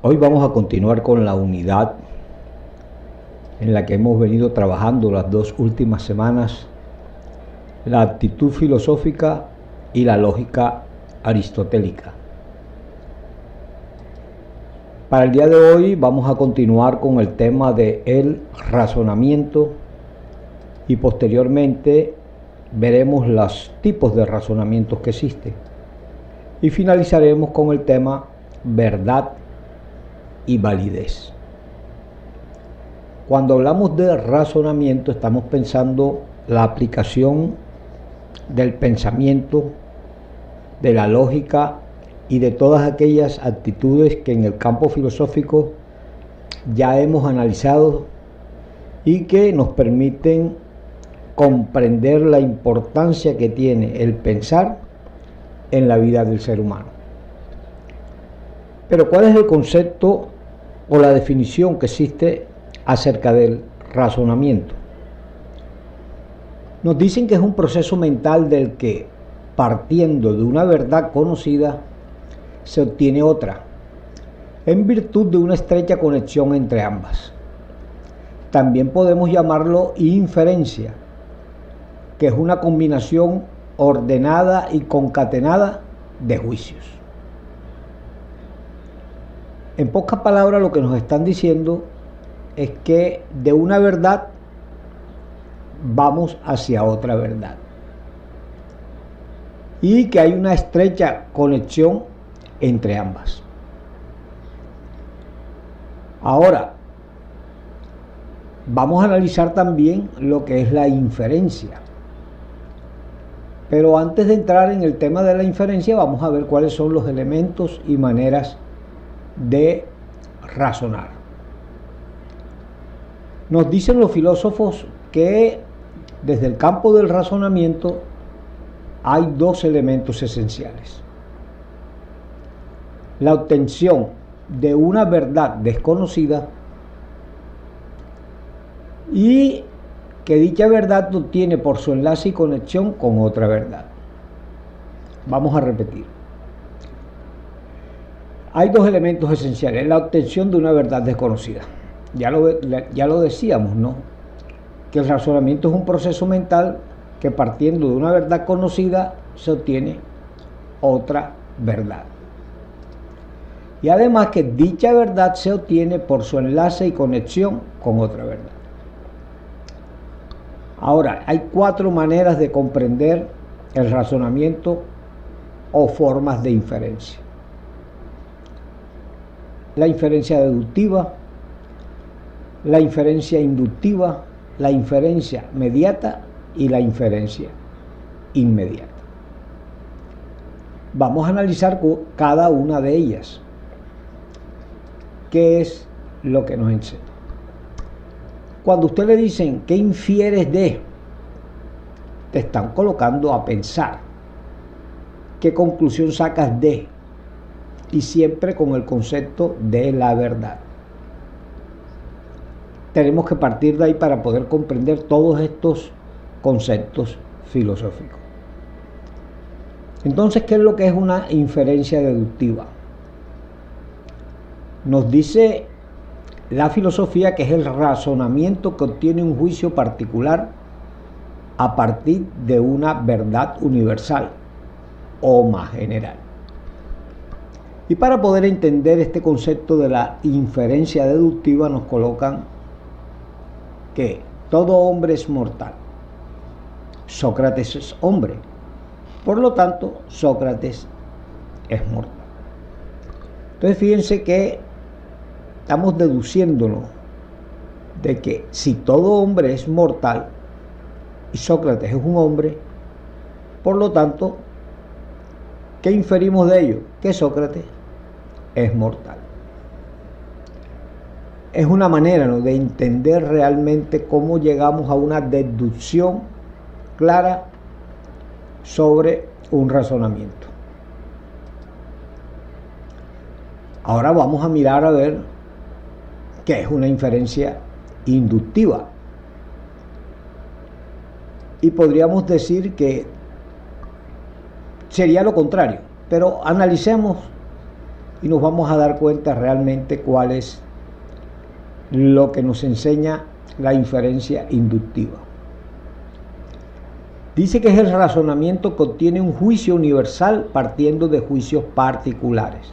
Hoy vamos a continuar con la unidad en la que hemos venido trabajando las dos últimas semanas, la actitud filosófica y la lógica aristotélica. Para el día de hoy vamos a continuar con el tema de el razonamiento y posteriormente veremos los tipos de razonamientos que existen y finalizaremos con el tema verdad y validez. Cuando hablamos de razonamiento estamos pensando la aplicación del pensamiento, de la lógica y de todas aquellas actitudes que en el campo filosófico ya hemos analizado y que nos permiten comprender la importancia que tiene el pensar en la vida del ser humano. Pero ¿cuál es el concepto o la definición que existe acerca del razonamiento? Nos dicen que es un proceso mental del que, partiendo de una verdad conocida, se obtiene otra, en virtud de una estrecha conexión entre ambas. También podemos llamarlo inferencia, que es una combinación ordenada y concatenada de juicios. En pocas palabras, lo que nos están diciendo es que de una verdad vamos hacia otra verdad y que hay una estrecha conexión entre ambas. Ahora, vamos a analizar también lo que es la inferencia. Pero antes de entrar en el tema de la inferencia, vamos a ver cuáles son los elementos y maneras de razonar. Nos dicen los filósofos que desde el campo del razonamiento hay dos elementos esenciales: la obtención de una verdad desconocida y que dicha verdad no tiene por su enlace y conexión con otra verdad. Vamos a repetir. Hay dos elementos esenciales: la obtención de una verdad desconocida. Ya lo decíamos, ¿no? Que el razonamiento es un proceso mental que, partiendo de una verdad conocida, se obtiene otra verdad. Y además que dicha verdad se obtiene por su enlace y conexión con otra verdad. Ahora, hay cuatro maneras de comprender el razonamiento o formas de inferencia: la inferencia deductiva, la inferencia inductiva, la inferencia mediata y la inferencia inmediata. Vamos a analizar cada una de ellas. ¿Qué es lo que nos enseña? Cuando usted le dicen ¿qué infieres de?, te están colocando a pensar. ¿Qué conclusión sacas de? Y siempre con el concepto de la verdad. Tenemos que partir de ahí para poder comprender todos estos conceptos filosóficos. Entonces, ¿qué es lo que es una inferencia deductiva? Nos dice la filosofía que es el razonamiento que obtiene un juicio particular a partir de una verdad universal o más general. Y para poder entender este concepto de la inferencia deductiva nos colocan que todo hombre es mortal. Sócrates es hombre. Por lo tanto, Sócrates es mortal. Entonces, fíjense que estamos deduciéndolo de que si todo hombre es mortal y Sócrates es un hombre, por lo tanto, ¿qué inferimos de ello? Que Sócrates es mortal. Es una manera, ¿no?, de entender realmente cómo llegamos a una deducción clara sobre un razonamiento. Ahora vamos a mirar a ver qué es una inferencia inductiva. Y podríamos decir que sería lo contrario, pero analicemos y nos vamos a dar cuenta realmente cuál es lo que nos enseña la inferencia inductiva. Dice que es el razonamiento que obtiene un juicio universal partiendo de juicios particulares.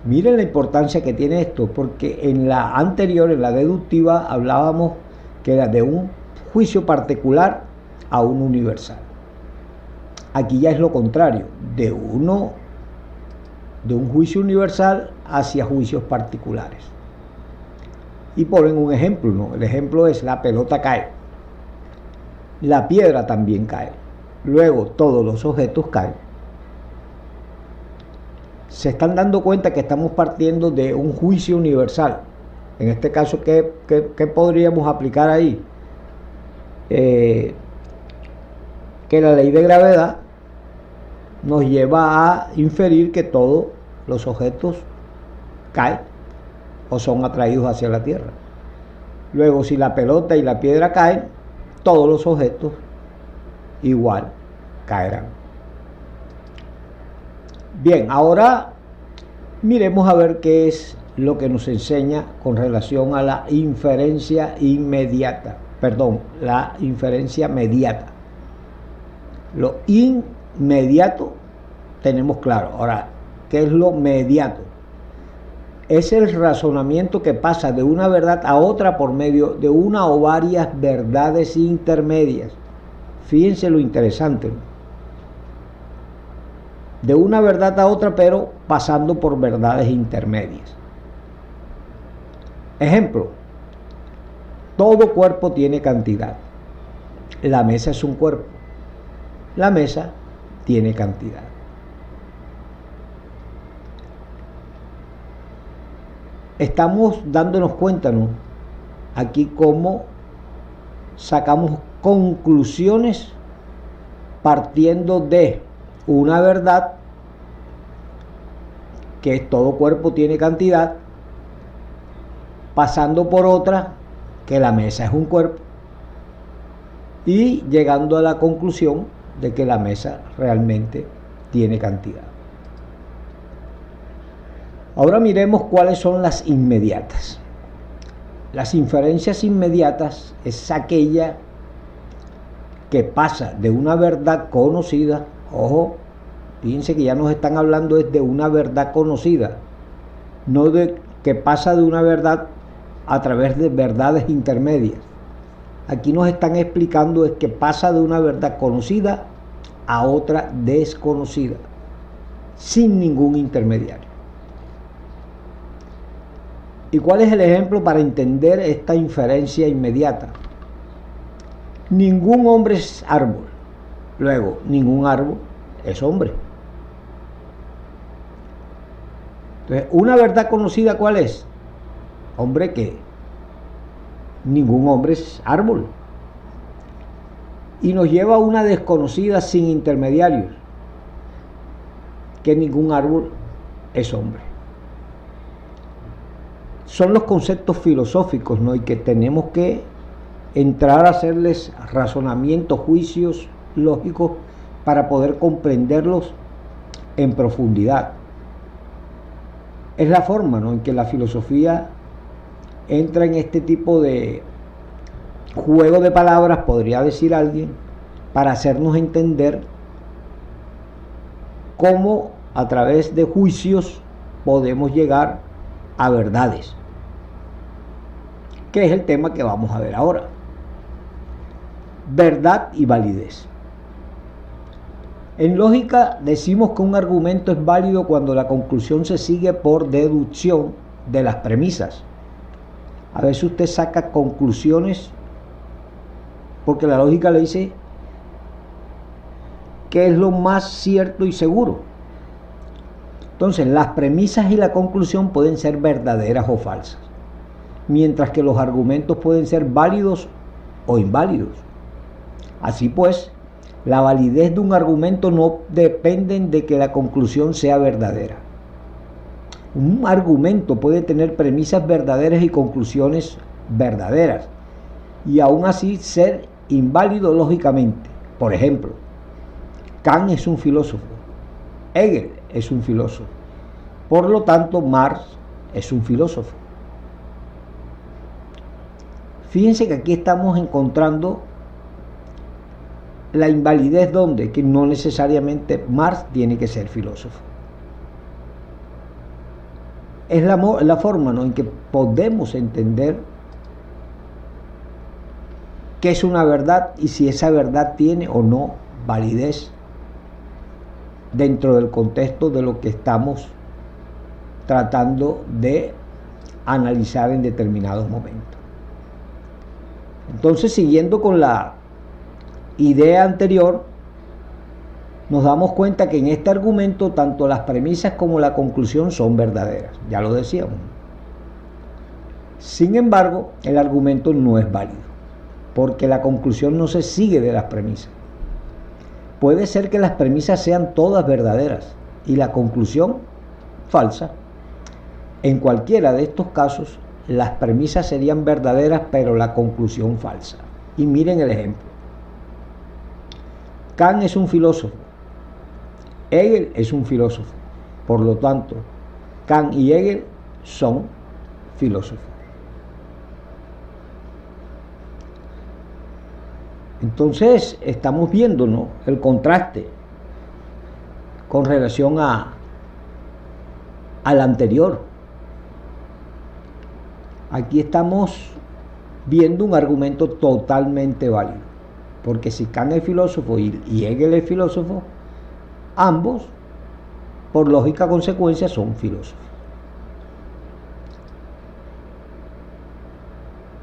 Miren la importancia que tiene esto, porque en la anterior, en la deductiva, hablábamos que era de un juicio particular a un universal. Aquí ya es lo contrario, de un juicio universal hacia juicios particulares. Y ponen un ejemplo, ¿no? El ejemplo es: la pelota cae, la piedra también cae, luego todos los objetos caen. Se están dando cuenta que estamos partiendo de un juicio universal. En este caso, ¿qué podríamos aplicar ahí? Que la ley de gravedad nos lleva a inferir que todos los objetos caen o son atraídos hacia la Tierra. Luego, si la pelota y la piedra caen, todos los objetos igual caerán. Bien, ahora miremos a ver qué es lo que nos enseña con relación a la inferencia inmediata. La inferencia mediata. Lo inmediato tenemos claro. Ahora, ¿qué es lo mediato? Es el razonamiento que pasa de una verdad a otra por medio de una o varias verdades intermedias. Fíjense lo interesante, ¿no? De una verdad a otra, pero pasando por verdades intermedias. Ejemplo: todo cuerpo tiene cantidad. La mesa es un cuerpo. La mesa tiene cantidad. Estamos dándonos cuenta, ¿no?, aquí cómo sacamos conclusiones partiendo de una verdad, que es todo cuerpo tiene cantidad, pasando por otra, que la mesa es un cuerpo, y llegando a la conclusión de que la mesa realmente tiene cantidad. Ahora miremos cuáles son las inmediatas. Las inferencias inmediatas es aquella que pasa de una verdad conocida. Ojo, fíjense que ya nos están hablando es de una verdad conocida, no de que pasa de una verdad a través de verdades intermedias. Aquí nos están explicando es que pasa de una verdad conocida a otra desconocida, sin ningún intermediario. ¿Y cuál es el ejemplo para entender esta inferencia inmediata? Ningún hombre es árbol. Luego, ningún árbol es hombre. Entonces, una verdad conocida, ¿cuál es? Hombre, que ningún hombre es árbol. Y nos lleva a una desconocida sin intermediarios, que ningún árbol es hombre. Son los conceptos filosóficos, ¿no?, y que tenemos que entrar a hacerles razonamientos, juicios lógicos para poder comprenderlos en profundidad. Es la forma, ¿no?, en que la filosofía entra en este tipo de juego de palabras, podría decir alguien, para hacernos entender cómo a través de juicios podemos llegar a verdades, que es el tema que vamos a ver ahora. Verdad y validez. En lógica decimos que un argumento es válido cuando la conclusión se sigue por deducción de las premisas. A veces usted saca conclusiones porque la lógica le dice que es lo más cierto y seguro. Entonces, las premisas y la conclusión pueden ser verdaderas o falsas, mientras que los argumentos pueden ser válidos o inválidos. Así pues, la validez de un argumento no depende de que la conclusión sea verdadera. Un argumento puede tener premisas verdaderas y conclusiones verdaderas, y aún así ser inválido lógicamente. Por ejemplo, Kant es un filósofo, Hegel es un filósofo, Por lo tanto, Marx es un filósofo. Fíjense que aquí estamos encontrando la invalidez donde, que no necesariamente Marx tiene que ser filósofo. Es la forma, ¿no?, en que podemos entender qué es una verdad y si esa verdad tiene o no validez dentro del contexto de lo que estamos tratando de analizar en determinados momentos. Entonces, siguiendo con la idea anterior, nos damos cuenta que en este argumento tanto las premisas como la conclusión son verdaderas, ya lo decíamos. Sin embargo, el argumento no es válido, porque la conclusión no se sigue de las premisas. Puede ser que las premisas sean todas verdaderas y la conclusión falsa. En cualquiera de estos casos, las premisas serían verdaderas, pero la conclusión falsa. Y miren el ejemplo. Kant es un filósofo. Hegel es un filósofo. Por lo tanto, Kant y Hegel son filósofos. Entonces, estamos viendo, ¿no?, el contraste con relación al anterior. Aquí estamos viendo un argumento totalmente válido, porque si Kant es filósofo y Hegel es filósofo, ambos, por lógica consecuencia, son filósofos.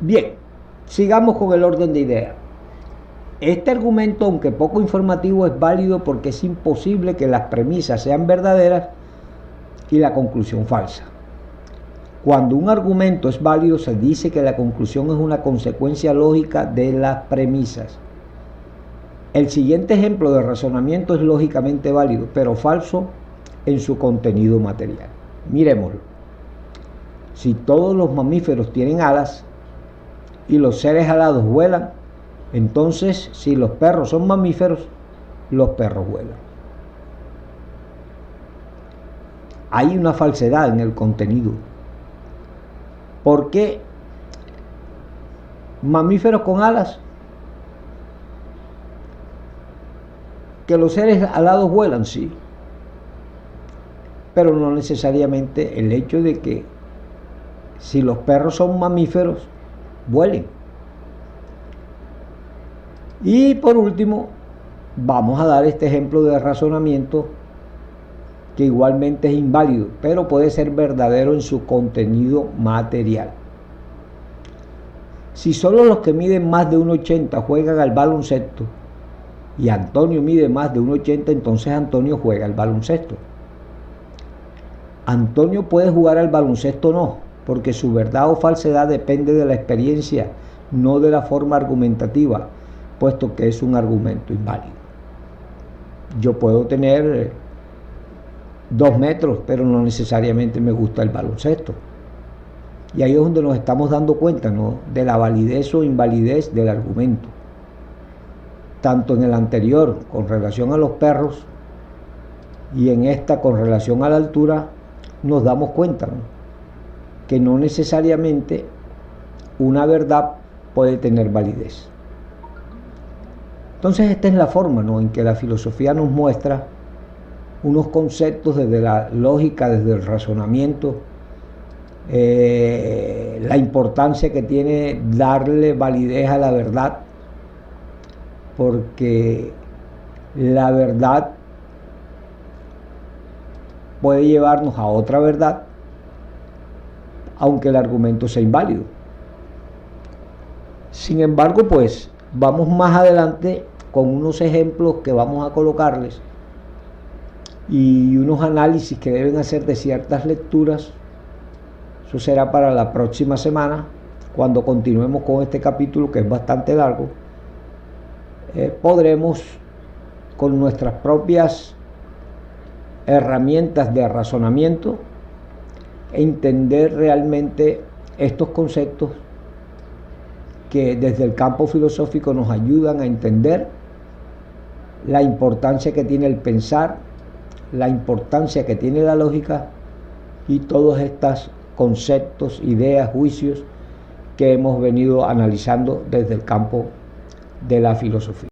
Bien, sigamos con el orden de ideas. Este argumento, aunque poco informativo, es válido porque es imposible que las premisas sean verdaderas y la conclusión falsa. Cuando un argumento es válido, se dice que la conclusión es una consecuencia lógica de las premisas. El siguiente ejemplo de razonamiento es lógicamente válido, pero falso en su contenido material. Miremoslo. Si todos los mamíferos tienen alas y los seres alados vuelan, entonces, si los perros son mamíferos, los perros vuelan. Hay una falsedad en el contenido. ¿Por qué mamíferos con alas? Que los seres alados vuelan, sí. Pero no necesariamente el hecho de que si los perros son mamíferos, vuelen. Y por último, vamos a dar este ejemplo de razonamiento que igualmente es inválido, pero puede ser verdadero en su contenido material. Si solo los que miden más de 1,80 juegan al baloncesto y Antonio mide más de 1,80, entonces Antonio juega al baloncesto. Antonio puede jugar al baloncesto o no, porque su verdad o falsedad depende de la experiencia, no de la forma argumentativa, puesto que es un argumento inválido. Yo puedo tener 2 metros, pero no necesariamente me gusta el baloncesto. Y ahí es donde nos estamos dando cuenta, ¿no?, de la validez o invalidez del argumento. Tanto en el anterior con relación a los perros y en esta con relación a la altura, nos damos cuenta, ¿no?, que no necesariamente una verdad puede tener validez. Entonces esta es la forma, ¿no?, en que la filosofía nos muestra unos conceptos desde la lógica, desde el razonamiento, la importancia que tiene darle validez a la verdad, porque la verdad puede llevarnos a otra verdad, aunque el argumento sea inválido. Sin embargo, pues vamos más adelante con unos ejemplos que vamos a colocarles y unos análisis que deben hacer de ciertas lecturas. Eso será para la próxima semana, cuando continuemos con este capítulo, que es bastante largo. Podremos, con nuestras propias herramientas de razonamiento, entender realmente estos conceptos que desde el campo filosófico nos ayudan a entender la importancia que tiene el pensar, la importancia que tiene la lógica y todos estos conceptos, ideas, juicios que hemos venido analizando desde el campo de la filosofía.